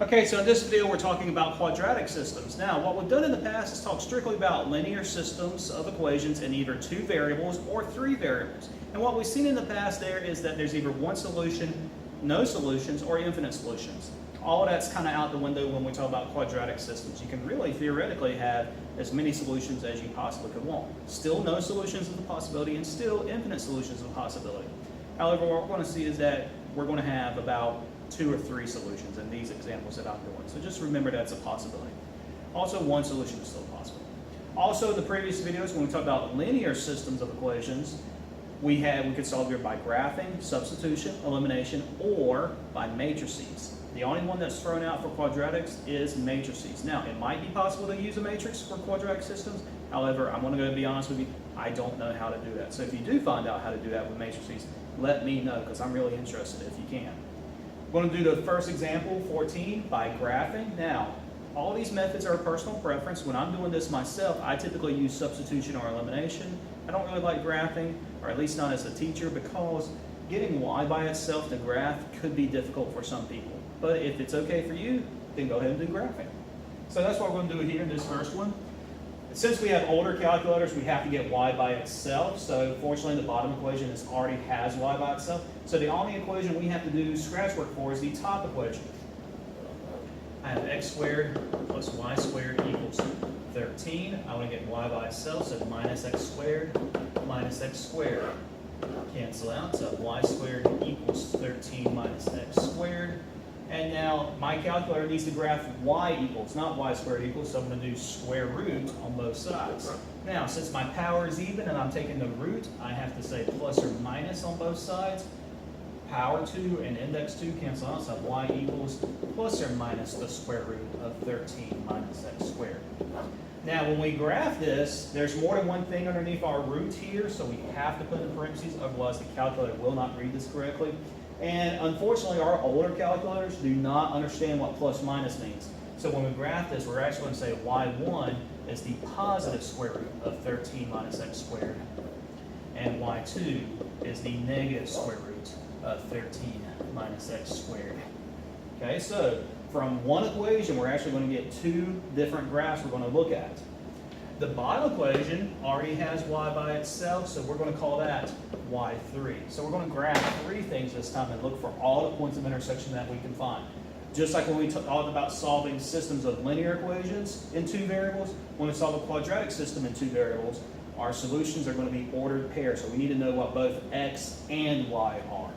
Okay, so in this video we're talking about quadratic systems. Now, what we've done in the past is talk strictly about linear systems of equations in either two variables or three variables. And what we've seen in the past there is that there's either one solution, no solutions, or infinite solutions. All of that's kind of out the window when we talk about quadratic systems. You can really theoretically have as many solutions as you possibly could want. Still no solutions is a possibility, and still infinite solutions is a possibility. However, what we're going to see is that we're going to have about 2 or 3 solutions in these examples that I'm doing. So just remember that's a possibility. Also, one solution is still possible. Also, in the previous videos, when we talked about linear systems of equations, we could solve here by graphing, substitution, elimination, or by matrices. The only one that's thrown out for quadratics is matrices. Now, it might be possible to use a matrix for quadratic systems. However, I'm going to go be honest with you, I don't know how to do that. So if you do find out how to do that with matrices, let me know, because I'm really interested if you can. We're going to do the first example, 14, by graphing. Now, all these methods are a personal preference. When I'm doing this myself, I typically use substitution or elimination. I don't really like graphing, or at least not as a teacher, because getting y by itself to graph could be difficult for some people. But if it's okay for you, then go ahead and do graphing. So that's what we're going to do here in this first one. Since we have older calculators, we have to get y by itself. So fortunately, the bottom equation already has y by itself. So the only equation we have to do scratch work for is the top equation. I have x squared plus y squared equals 13. I want to get y by itself, so minus x squared minus x squared. Cancel out, so y squared equals 13 minus x squared. And now my calculator needs to graph y equals, not y squared equals, so I'm going to do square root on both sides. Now, since my power is even and I'm taking the root, I have to say plus or minus on both sides. Power 2 and index 2 cancel out, so y equals plus or minus the square root of 13 minus x squared. Now, when we graph this, there's more than one thing underneath our root here, so we have to put in parentheses, otherwise the calculator will not read this correctly. And unfortunately, our older calculators do not understand what plus minus means. So when we graph this, we're actually going to say y1 is the positive square root of 13 minus x squared, and y2 is the negative square root of 13 minus x squared. Okay, so from one equation, we're actually going to get 2 different graphs we're going to look at. The bottom equation already has y by itself, so we're going to call that y3. So we're going to graph 3 things this time and look for all the points of intersection that we can find. Just like when we talked about solving systems of linear equations in 2 variables, when we solve a quadratic system in 2 variables, our solutions are going to be ordered pairs. So we need to know what both x and y are.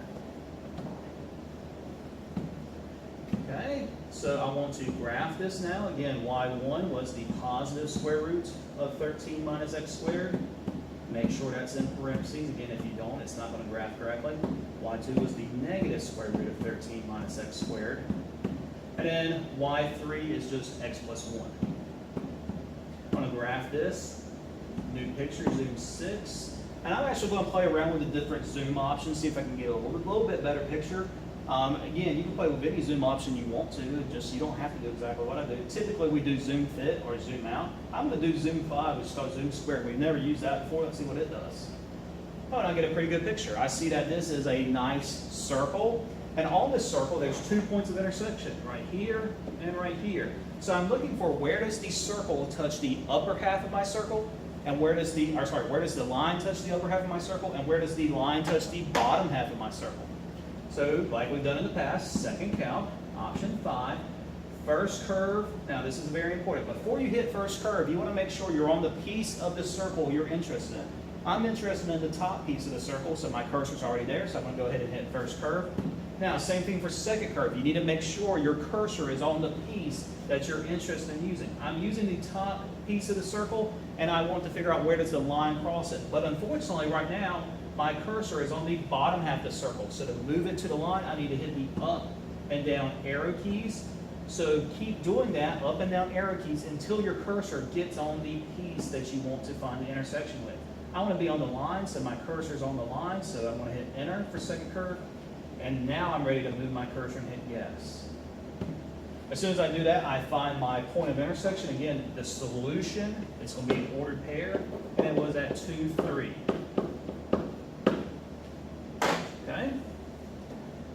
Okay, so I want to graph this now. Again, y1 was the positive square root of 13 minus x squared. Make sure that's in parentheses. Again, if you don't, it's not going to graph correctly. y2 was the negative square root of 13 minus x squared. And then y3 is just x plus 1. I'm going to graph this. New picture, zoom 6. And I'm actually going to play around with the different zoom options, see if I can get a little bit better picture. Again, you can play with any zoom option you want to, just you don't have to do exactly what I do. Typically we do zoom fit or zoom out. I'm going to do zoom 5, which is called zoom squared. We've never used that before. Let's see what it does. Oh, and I get a pretty good picture. I see that this is a nice circle, and on this circle there's 2 points of intersection, right here and right here. So I'm looking for where does the circle touch the upper half of my circle, and where does the line touch the upper half of my circle, and where does the line touch the bottom half of my circle. So, like we've done in the past, second calc, option 5, first curve. Now, this is very important. Before you hit first curve, you want to make sure you're on the piece of the circle you're interested in. I'm interested in the top piece of the circle, so my cursor's already there, so I'm going to go ahead and hit first curve. Now, same thing for second curve. You need to make sure your cursor is on the piece that you're interested in using. I'm using the top piece of the circle, and I want to figure out where does the line cross it. But unfortunately, right now, my cursor is on the bottom half of the circle. So to move it to the line, I need to hit the up and down arrow keys. So keep doing that, up and down arrow keys, until your cursor gets on the piece that you want to find the intersection with. I want to be on the line, so my cursor is on the line. So I'm going to hit enter for second curve. And now I'm ready to move my cursor and hit yes. As soon as I do that, I find my point of intersection. Again, the solution, it's going to be an ordered pair, and it was at 2, 3. Okay?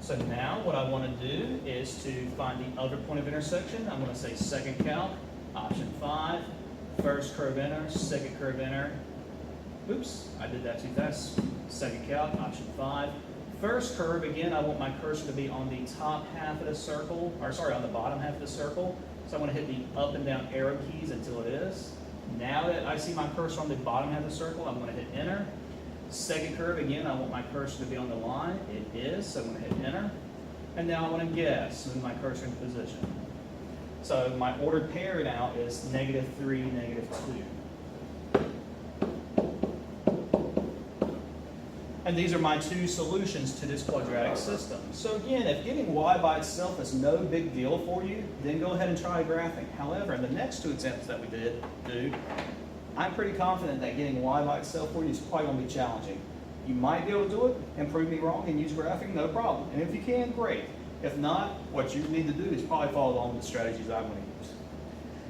So now what I want to do is to find the other point of intersection. I'm going to say second calc, option 5, first curve enter, second curve enter. Oops, I did that too fast. Second calc, option 5. First curve, again, I want my cursor to be on the top half of the circle, or sorry, on the bottom half of the circle. So I'm going to hit the up and down arrow keys until it is. Now that I see my cursor on the bottom half of the circle, I'm going to hit enter. Second curve, again, I want my cursor to be on the line. It is, so I'm going to hit enter. And now I want to guess, move my cursor into position. So my ordered pair now is -3, -2. And these are my two solutions to this quadratic system. So again, if getting y by itself is no big deal for you, then go ahead and try graphing. However, in the next two examples that we do, I'm pretty confident that getting y by itself for you is probably going to be challenging. You might be able to do it and prove me wrong and use graphing, no problem. And if you can, great. If not, what you need to do is probably follow along with the strategies I'm going to use.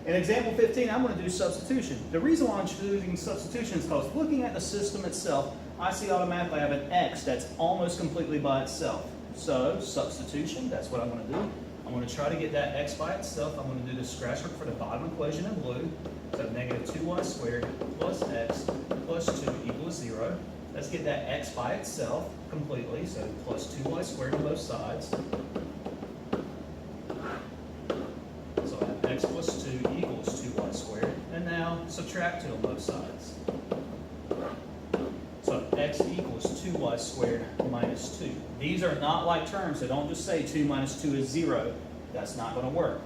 In example 15, I'm going to do substitution. The reason why I'm choosing substitution is because looking at the system itself, I see automatically I have an x that's almost completely by itself. So substitution, that's what I'm going to do. I'm going to try to get that x by itself. I'm going to do the scratch work for the bottom equation in blue. So -2y squared plus x plus 2 equals 0. Let's get that x by itself completely. So plus 2y squared on both sides. So I have x plus 2 equals 2y squared. And now subtract 2 on both sides. So x equals 2y squared minus 2. These are not like terms, so don't just say 2 minus 2 is 0. That's not going to work.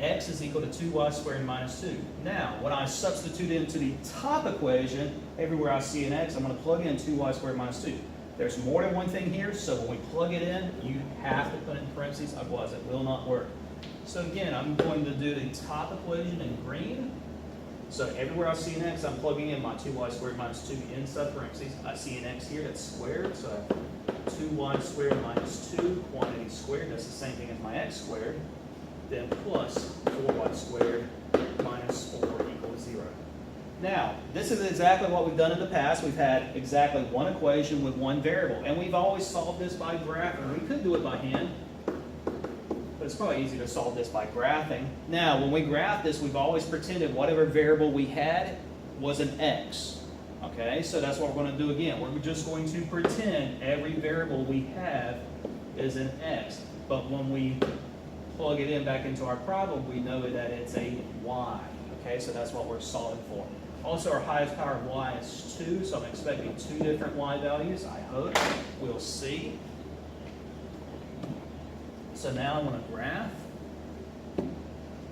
X is equal to 2y squared minus 2. Now, when I substitute into the top equation, everywhere I see an x, I'm going to plug in 2y squared minus 2. There's more than one thing here, so when we plug it in, you have to put it in parentheses, otherwise it will not work. So again, I'm going to do the top equation in green. So everywhere I see an x, I'm plugging in my 2y squared minus 2 inside parentheses. I see an x here that's squared, so I have 2y squared minus 2, quantity squared. That's the same thing as my x squared. Then plus 4y squared minus 4 equals 0. Now, this is exactly what we've done in the past. We've had exactly one equation with one variable, and we've always solved this by graphing. We could do it by hand, but it's probably easier to solve this by graphing. Now, when we graph this, we've always pretended whatever variable we had was an x. Okay, so that's what we're going to do again. We're just going to pretend every variable we have is an x. But when we plug it in back into our problem, we know that it's a y. Okay, so that's what we're solving for. Also, our highest power of y is 2, so I'm expecting 2 different y values. I hope. We'll see. So now I'm going to graph.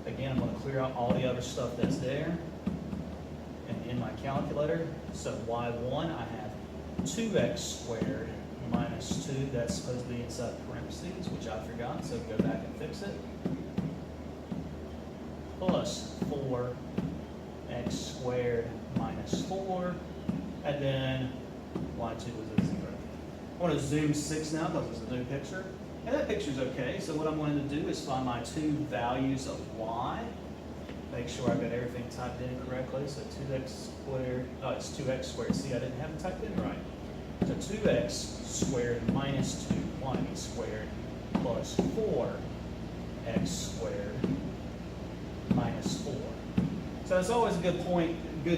Again, I'm going to clear out all the other stuff that's there. And in my calculator, so y1, I have 2x squared minus 2. That's supposed to be inside parentheses, which I forgot, so go back and fix it. Plus 4x squared minus 4. And then y2 is a 0. I want to zoom 6 now because it's a new picture. And that picture's okay, so what I'm going to do is find my two values of y. Make sure I've got everything typed in correctly. So 2x squared, it's 2x squared. See, I didn't have it typed in right. So 2x squared minus 2, quantity squared, plus 4x squared minus 4. So it's always a good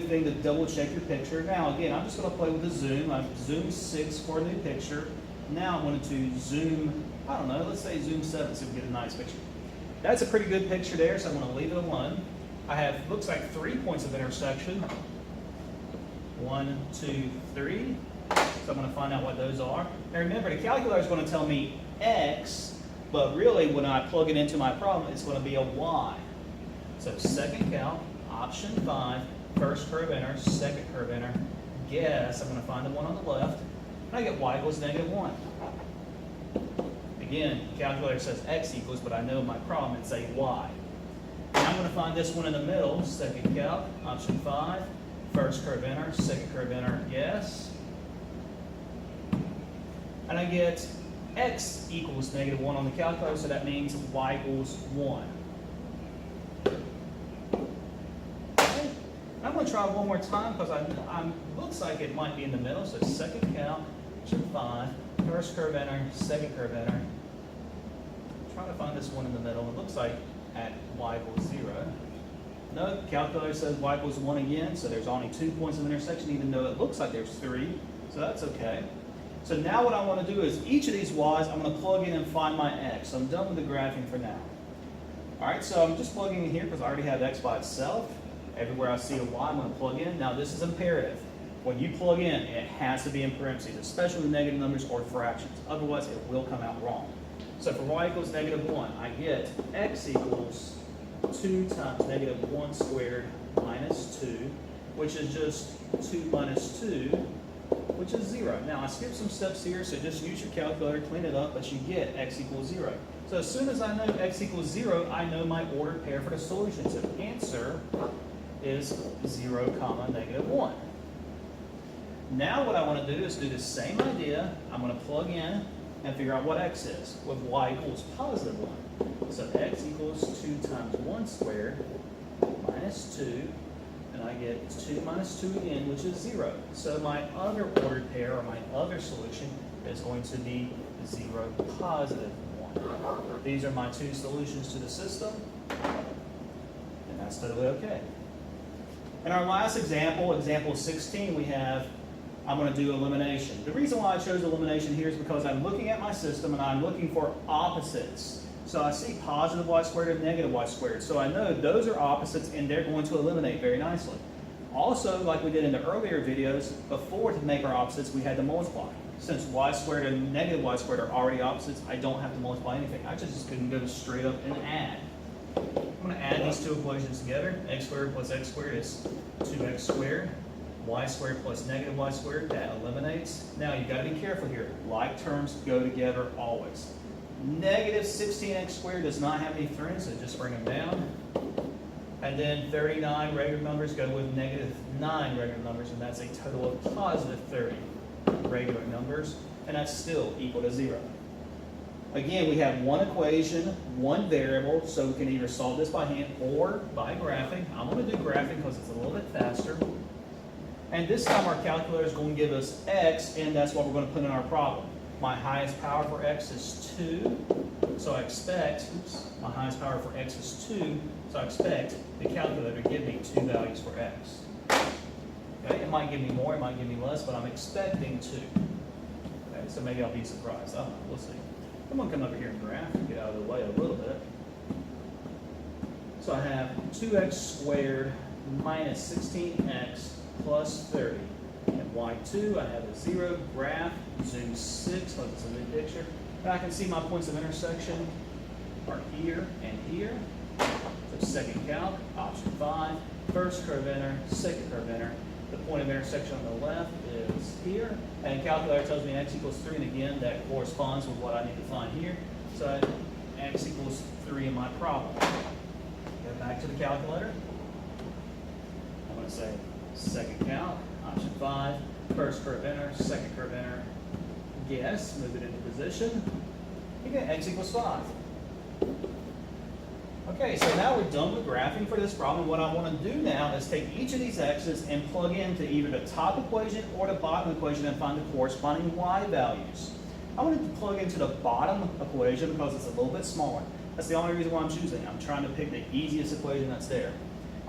thing to double check your picture. Now again, I'm just going to play with the zoom. I've zoomed 6 for a new picture. Now I'm going to zoom, I don't know, let's say zoom 7 so we get a nice picture. That's a pretty good picture there, so I'm going to leave it alone. I have, looks like 3 points of intersection. 1, 2, 3. So I'm going to find out what those are. Now remember, the calculator is going to tell me x, but really when I plug it into my problem, it's going to be a y. So second calc, option 5, first curve enter, second curve enter, guess, I'm going to find the one on the left, and I get y equals -1. Again, the calculator says x equals, but I know in my problem it's a y. And I'm going to find this one in the middle, second calc, option 5, first curve enter, second curve enter, guess. And I get x equals -1 on the calculator, so that means y equals 1. Okay. I'm going to try one more time because I looks like it might be in the middle. So second calc, option 5, first curve enter, second curve enter, trying to find this one in the middle. It looks like at y equals 0. No, the calculator says y equals 1 again, so there's only 2 points of intersection, even though it looks like there's 3, so that's okay. So now what I want to do is each of these y's, I'm going to plug in and find my x. So I'm done with the graphing for now. All right, so I'm just plugging in here because I already have x by itself. Everywhere I see a y, I'm going to plug in. Now this is imperative. When you plug in, it has to be in parentheses, especially with negative numbers or fractions. Otherwise, it will come out wrong. So for y equals -1, I get x equals 2 times -1 squared minus 2, which is just 2 minus 2, which is 0. Now, I skipped some steps here, so just use your calculator, clean it up, but you get x equals 0. So as soon as I know x equals 0, I know my ordered pair for the solution. So the answer is 0, -1. Now what I want to do is do the same idea. I'm going to plug in and figure out what x is with y equals +1. So x equals 2 times 1 squared minus 2, and I get 2 minus 2 again, which is 0. So my other ordered pair, or my other solution, is going to be 0, +1. These are my two solutions to the system, and that's totally okay. In our last example, example 16, we have, I'm going to do elimination. The reason why I chose elimination here is because I'm looking at my system and I'm looking for opposites. So I see positive y squared and negative y squared. So I know those are opposites and they're going to eliminate very nicely. Also, like we did in the earlier videos, before to make our opposites, we had to multiply. Since y squared and negative y squared are already opposites, I don't have to multiply anything. I just can go straight up and add. I'm going to add these two equations together. X squared plus x squared is 2x squared. Y squared plus negative y squared, that eliminates. Now you've got to be careful here. Like terms go together always. Negative 16x squared does not have any friends, so just bring them down. And then 39 regular numbers go with -9 regular numbers, and that's a total of +30 regular numbers, and that's still equal to 0. Again, we have one equation, one variable, so we can either solve this by hand or by graphing. I'm going to do graphing because it's a little bit faster. And this time our calculator is going to give us x, and that's what we're going to put in our problem. My highest power for x is 2, so I expect, my highest power for x is 2, so I expect the calculator to give me 2 values for x. Okay, it might give me more, it might give me less, but I'm expecting 2. Okay, so maybe I'll be surprised. I don't know, we'll see. I'm going to come over here and graph and get out of the way a little bit. So I have 2x squared minus 16x plus 30. And y2, I have a 0 graph, zoom 6, like it's a new picture. And I can see my points of intersection are here and here. So second calc, option 5, first curve enter, second curve enter. The point of intersection on the left is here, and calculator tells me x equals 3, and again, that corresponds with what I need to find here. So x equals 3 in my problem. Go back to the calculator. I'm going to say second calc, option 5, first curve enter, second curve enter, guess, move it into position. You get x equals 5. Okay, so now we're done with graphing for this problem. What I want to do now is take each of these x's and plug into either the top equation or the bottom equation and find the corresponding y values. I wanted to plug into the bottom equation because it's a little bit smaller. That's the only reason why I'm choosing it. I'm trying to pick the easiest equation that's there.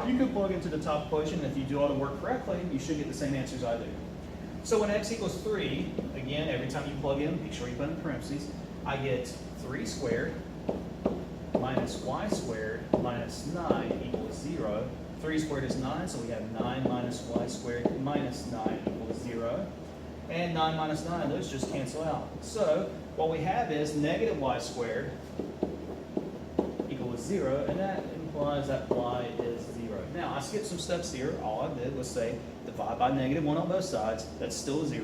You could plug into the top equation, and if you do all the work correctly, you should get the same answers I do. So when x equals 3, again, every time you plug in, make sure you put in parentheses, I get 3 squared minus y squared minus 9 equals 0. 3 squared is 9, so we have 9 minus y squared minus 9 equals 0. And 9 minus 9, those just cancel out. So what we have is negative y squared equals 0, and that implies that y is 0. Now, I skipped some steps here. All I did was say divide by -1 on both sides. That's still 0.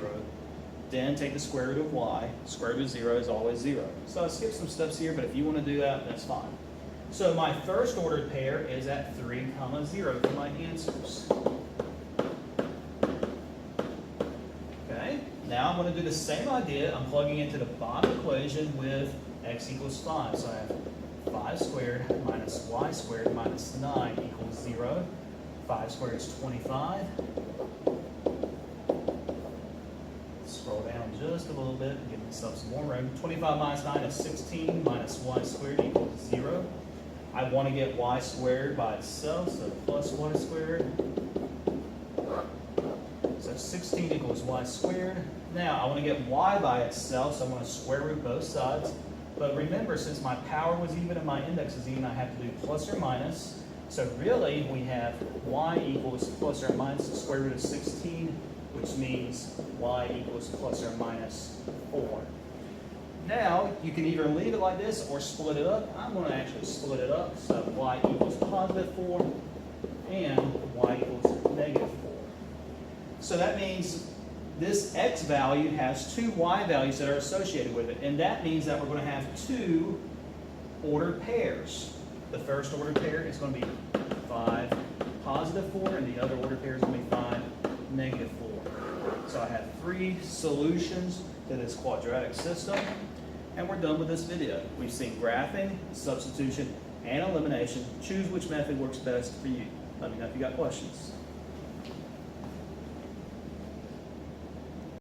Then take the square root of y. Square root of 0 is always 0. So I skipped some steps here, but if you want to do that, that's fine. So my first ordered pair is at 3, 0 for my answers. Okay, now I'm going to do the same idea. I'm plugging into the bottom equation with x equals 5. So I have 5 squared minus y squared minus 9 equals 0. 5 squared is 25. Scroll down just a little bit, give myself some more room. 25 minus 9 is 16, minus y squared equals 0. I want to get y squared by itself, so plus y squared. So 16 equals y squared. Now I want to get y by itself, so I want to square root both sides. But remember, since my power was even and my index is even, I have to do plus or minus. So really, we have y equals plus or minus the square root of 16, which means y equals plus or minus 4. Now, you can either leave it like this or split it up. I'm going to actually split it up. So y equals positive 4 and y equals negative 4. So that means this x value has two y values that are associated with it. And that means that we're going to have two ordered pairs. The first ordered pair is going to be 5 positive 4, and the other ordered pair is going to be 5 negative 4. So I have 3 solutions to this quadratic system, and we're done with this video. We've seen graphing, substitution, and elimination. Choose which method works best for you. Let me know if you got questions.